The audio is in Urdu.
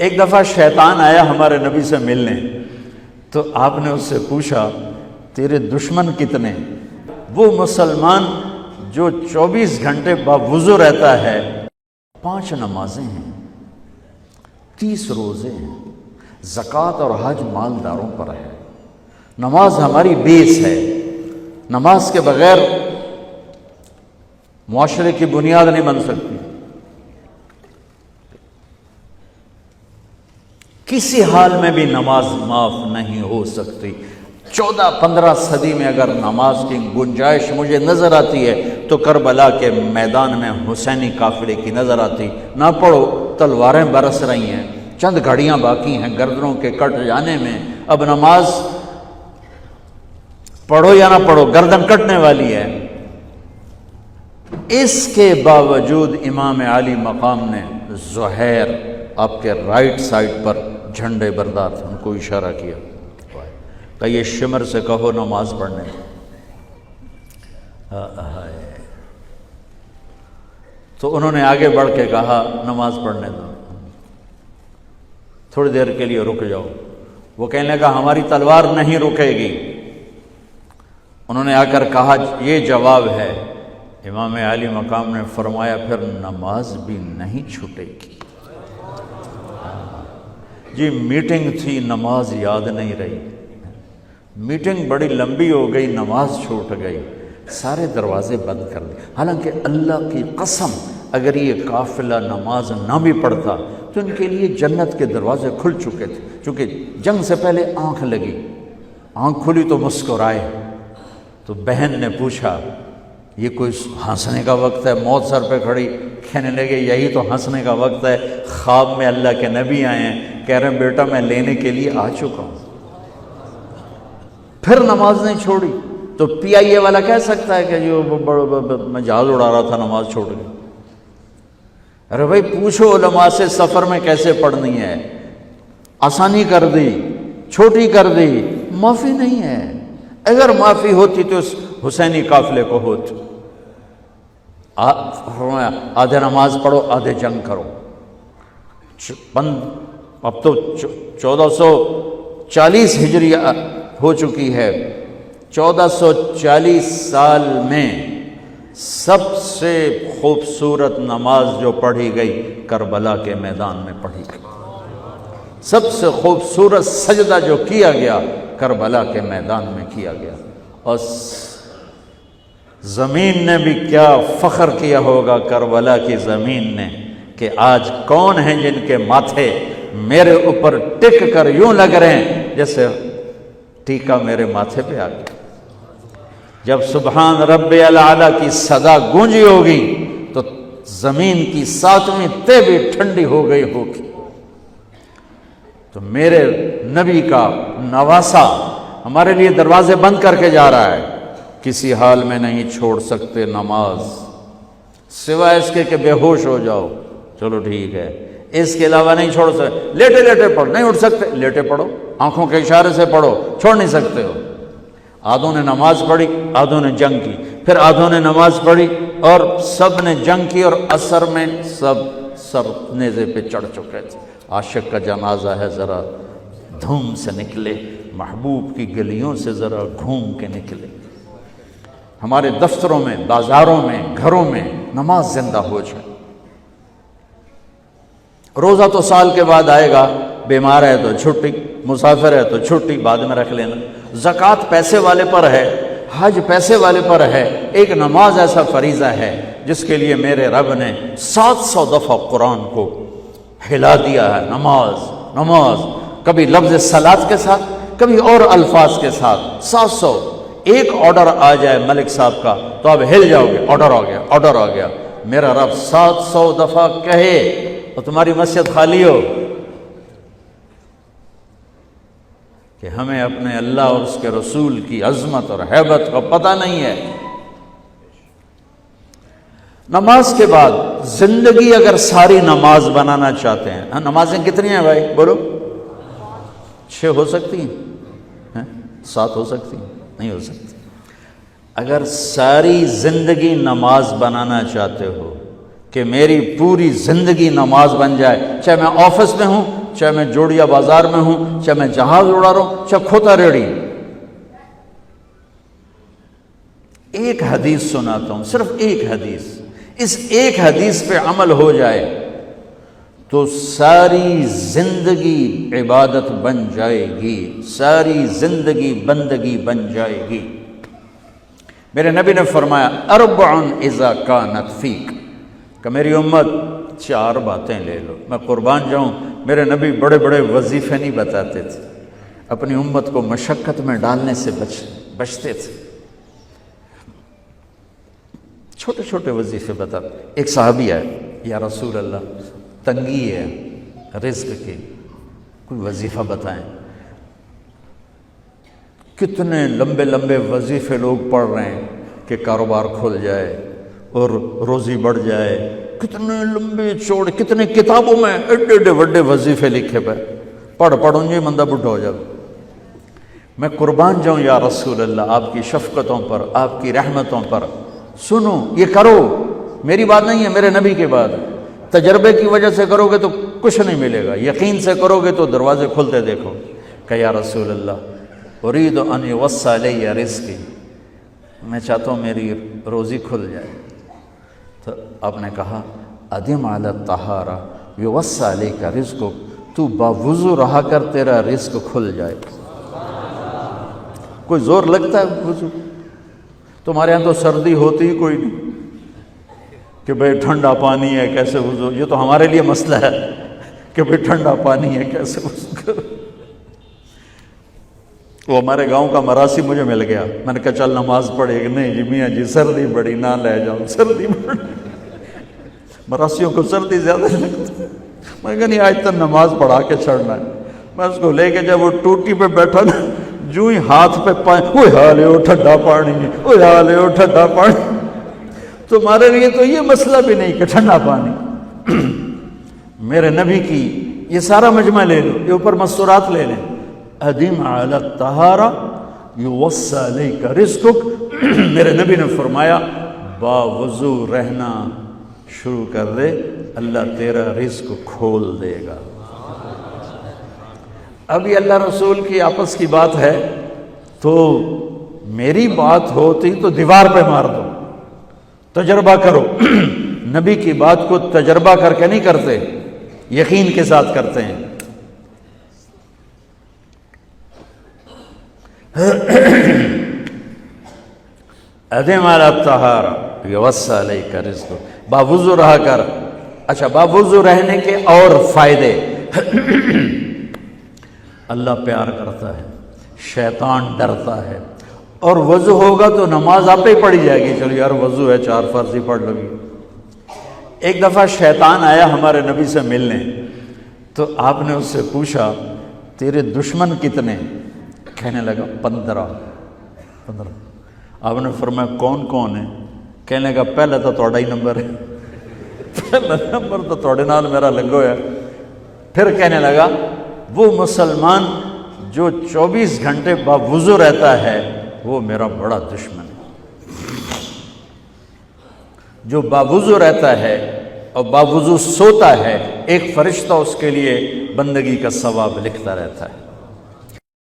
ایک دفعہ شیطان آیا ہمارے نبی سے ملنے، تو آپ نے اس سے پوچھا تیرے دشمن کتنے؟ وہ مسلمان جو 24 گھنٹے باوضو رہتا ہے، 5 نمازیں ہیں، 30 روزے ہیں، زکوٰۃ اور حج مالداروں پر ہے۔ نماز ہماری بیس ہے، نماز کے بغیر معاشرے کی بنیاد نہیں بن سکتی۔ کسی حال میں بھی نماز معاف نہیں ہو سکتی۔ 14-15 صدی میں اگر نماز کی گنجائش مجھے نظر آتی ہے تو کربلا کے میدان میں حسینی قافلے کی نظر آتی۔ نہ پڑھو، تلواریں برس رہی ہیں، چند گھڑیاں باقی ہیں گردنوں کے کٹ جانے میں، اب نماز پڑھو یا نہ پڑھو گردن کٹنے والی ہے۔ اس کے باوجود امام عالی مقام نے زہیر آپ کے رائٹ سائڈ پر جھنڈے بردار تھے، ان کو اشارہ کیا کہ یہ شمر سے کہو نماز پڑھنے۔ تو انہوں نے آگے بڑھ کے کہا نماز پڑھنے دو، تھوڑی دیر کے لیے رک جاؤ۔ وہ کہنے لگا ہماری تلوار نہیں رکے گی۔ انہوں نے آ کر کہا یہ جواب ہے۔ امام عالی مقام نے فرمایا پھر نماز بھی نہیں چھوٹے گی۔ جی میٹنگ تھی، نماز یاد نہیں رہی، میٹنگ بڑی لمبی ہو گئی، نماز چھوٹ گئی، سارے دروازے بند کر دیے۔ حالانکہ اللہ کی قسم اگر یہ قافلہ نماز نہ بھی پڑھتا تو ان کے لیے جنت کے دروازے کھل چکے تھے، چونکہ جنگ سے پہلے آنکھ لگی، آنکھ کھلی تو مسکرائے۔ تو بہن نے پوچھا یہ کوئی ہنسنے کا وقت ہے؟ موت سر پہ کھڑی، کہنے لگے یہی تو ہنسنے کا وقت ہے۔ خواب میں اللہ کے نبی آئے ہیں، کہہ رہے ہیں بیٹا میں لینے کے لیے آ چکا ہوں۔ پھر نماز نہیں چھوڑی تو پی آئی اے والا کہہ سکتا ہے کہ جو میں جہاز اڑا رہا تھا نماز چھوڑ گئی۔ ارے بھائی پوچھو علماء سے سفر میں کیسے پڑھنی ہے، آسانی کر دی، چھوٹی کر دی، معافی نہیں ہے۔ اگر معافی ہوتی تو اس حسینی قافلے کو ہوتی۔ آدھے نماز پڑھو آدھے جنگ کرو۔ اب تو 1440 ہجری ہو چکی ہے، 1440 سال میں سب سے خوبصورت نماز جو پڑھی گئی کربلا کے میدان میں پڑھی گئی، سب سے خوبصورت سجدہ جو کیا گیا کربلا کے میدان میں کیا گیا۔ اور زمین نے بھی کیا فخر کیا ہوگا کربلا کی زمین نے کہ آج کون ہیں جن کے ماتھے میرے اوپر ٹک کر یوں لگ رہے ہیں جیسے ٹیکا میرے ماتھے پہ آ گیا۔ جب سبحان رب الاعلیٰ کی صدا گونجی ہوگی تو زمین کی 7ویں تہ بھی ٹھنڈی ہو گئی ہوگی۔ تو میرے نبی کا نواسا ہمارے لیے دروازے بند کر کے جا رہا ہے۔ کسی حال میں نہیں چھوڑ سکتے نماز، سوائے اس کے کہ بے ہوش ہو جاؤ، چلو ٹھیک ہے، اس کے علاوہ نہیں چھوڑ سکتے۔ لیٹے لیٹے پڑھو، نہیں اٹھ سکتے لیٹے پڑھو، آنکھوں کے اشارے سے پڑھو، چھوڑ نہیں سکتے ہو۔ آدھوں نے نماز پڑھی، آدھوں نے جنگ کی، پھر آدھوں نے نماز پڑھی اور سب نے جنگ کی، اور عصر میں سب سر نیزے پہ چڑھ چکے تھے۔ عاشق کا جنازہ ہے، ذرا دھوم سے نکلے، محبوب کی گلیوں سے ذرا گھوم کے نکلے۔ ہمارے دفتروں میں، بازاروں میں، گھروں میں نماز زندہ ہو جائے۔ روزہ تو سال کے بعد آئے گا، بیمار ہے تو چھٹی، مسافر ہے تو چھٹی بعد میں رکھ لینا۔ زکوٰۃ پیسے والے پر ہے، حج پیسے والے پر ہے، ایک نماز ایسا فریضہ ہے جس کے لیے میرے رب نے 700 دفعہ قرآن کو ہلا دیا ہے۔ نماز نماز، کبھی لفظ صلاۃ کے ساتھ، کبھی اور الفاظ کے ساتھ، 700۔ ایک آرڈر آ جائے ملک صاحب کا تو آپ ہل جاؤ گے، آرڈر آ گیا، آرڈر آ گیا۔ میرا رب 700 دفعہ کہے اور تمہاری مسجد خالی ہو کہ ہمیں اپنے اللہ اور اس کے رسول کی عظمت اور ہیبت کا پتہ نہیں ہے۔ نماز کے بعد زندگی اگر ساری نماز بنانا چاہتے ہیں، ہاں نمازیں کتنی ہیں بھائی بولو؟ 6 ہو سکتی ہیں، 7 ہو سکتی ہیں، نہیں ہو سکتی۔ اگر ساری زندگی نماز بنانا چاہتے ہو کہ میری پوری زندگی نماز بن جائے، چاہے میں آفس میں ہوں چاہے میں جوڑیا بازار میں ہوں، چاہے میں جہاز اڑا رہا ہوں، چاہے کھوتا ریڑی۔ ایک حدیث سناتا ہوں، صرف ایک حدیث، اس ایک حدیث پہ عمل ہو جائے تو ساری زندگی عبادت بن جائے گی، ساری زندگی بندگی بن جائے گی۔ میرے نبی نے فرمایا اربع اذا کانت فیک، کہ میری امت 4 باتیں لے لو۔ میں قربان جاؤں، میرے نبی بڑے بڑے وظیفے نہیں بتاتے تھے، اپنی امت کو مشقت میں ڈالنے سے بچتے تھے، چھوٹے چھوٹے وظیفے بتاتے۔ ایک صحابی ہے، یا رسول اللہ تنگی ہے رزق کی، کوئی وظیفہ بتائیں۔ کتنے لمبے لمبے وظیفے لوگ پڑھ رہے ہیں کہ کاروبار کھل جائے اور روزی بڑھ جائے، کتنے لمبے چوڑے، کتنے کتابوں میں ایڈے ایڈے بڑے وظیفے لکھے پہ، پڑھوں یہ مندہ بڈھا ہو جائے۔ میں قربان جاؤں یا رسول اللہ آپ کی شفقتوں پر، آپ کی رحمتوں پر، سنو یہ کرو، میری بات نہیں ہے، میرے نبی کی بات ہے۔ تجربے کی وجہ سے کرو گے تو کچھ نہیں ملے گا، یقین سے کرو گے تو دروازے کھلتے دیکھو۔ کہ یا رسول اللہ ارید ان یوسع علی رزقی، میں چاہتا ہوں میری روزی کھل جائے۔ تو آپ نے کہا ادم علی الطہارہ یوسع علیک رزقک، تو باوضو رہا کر تیرا رزق کھل جائے۔ کوئی زور لگتا ہے وضو؟ تمہارے ہاں تو سردی ہوتی ہی کوئی نہیں کہ بھئی ٹھنڈا پانی ہے کیسے وضو، یہ تو ہمارے لیے مسئلہ ہے کہ بھئی ٹھنڈا پانی ہے کیسے وضو کرو۔ وہ ہمارے گاؤں کا مراسی مجھے مل گیا، میں نے کہا چل نماز پڑھے کہ نہیں جی میاں جی سردی بڑی نہ لے جاؤں، سردی بڑی، مراسیوں کو سردی زیادہ لگتی ہے۔ میں کہا نہیں آج تک نماز پڑھا کے چھڑنا ہے۔ میں اس کو لے کے جب وہ ٹوٹی پہ بیٹھا نا، جو ہی ہاتھ پہ وہ حالے ہو ٹھنڈا پانی ہے، وہ حالے ہو ٹھنڈا پانی، تمہارے لیے تو یہ مسئلہ بھی نہیں کہ ٹھنڈا پانی۔ میرے نبی کی یہ سارا مجمع لے لو، یہ اوپر مستورات لے لیں، ادم علی الطہارہ یوسع علیک رزقک، میرے نبی نے فرمایا باوضو رہنا شروع کر دے، اللہ تیرا رزق کھول دے گا۔ اب یہ اللہ رسول کی آپس کی بات ہے تو میری بات ہوتی تو دیوار پہ مار دو، تجربہ کرو۔ نبی کی بات کو تجربہ کر کے نہیں کرتے، یقین کے ساتھ کرتے ہیں۔ ادم علی الطہارہ یوسع علیک رزقک، باوضو رہا کر۔ اچھا باوضو رہنے کے اور فائدے، اللہ پیار کرتا ہے، شیطان ڈرتا ہے، اور وضو ہوگا تو نماز آپ ہی پڑھی جائے گی، چلو یار وضو ہے 4 فرض ہی پڑھ لو گی۔ ایک دفعہ شیطان آیا ہمارے نبی سے ملنے، تو آپ نے اس سے پوچھا تیرے دشمن کتنے؟ کہنے لگا 15۔ آپ نے فرمایا کون کون ہے؟ کہنے لگا پہلے تو تھوڑا ہی نمبر ہے، پہلا نمبر تو تھوڑے نال میرا لگو ہے۔ پھر کہنے لگا وہ مسلمان جو 24 گھنٹے باوضو رہتا ہے وہ میرا بڑا دشمن ہے۔ جو باوضو رہتا ہے اور باوضو سوتا ہے، ایک فرشتہ اس کے لیے بندگی کا ثواب لکھتا رہتا ہے۔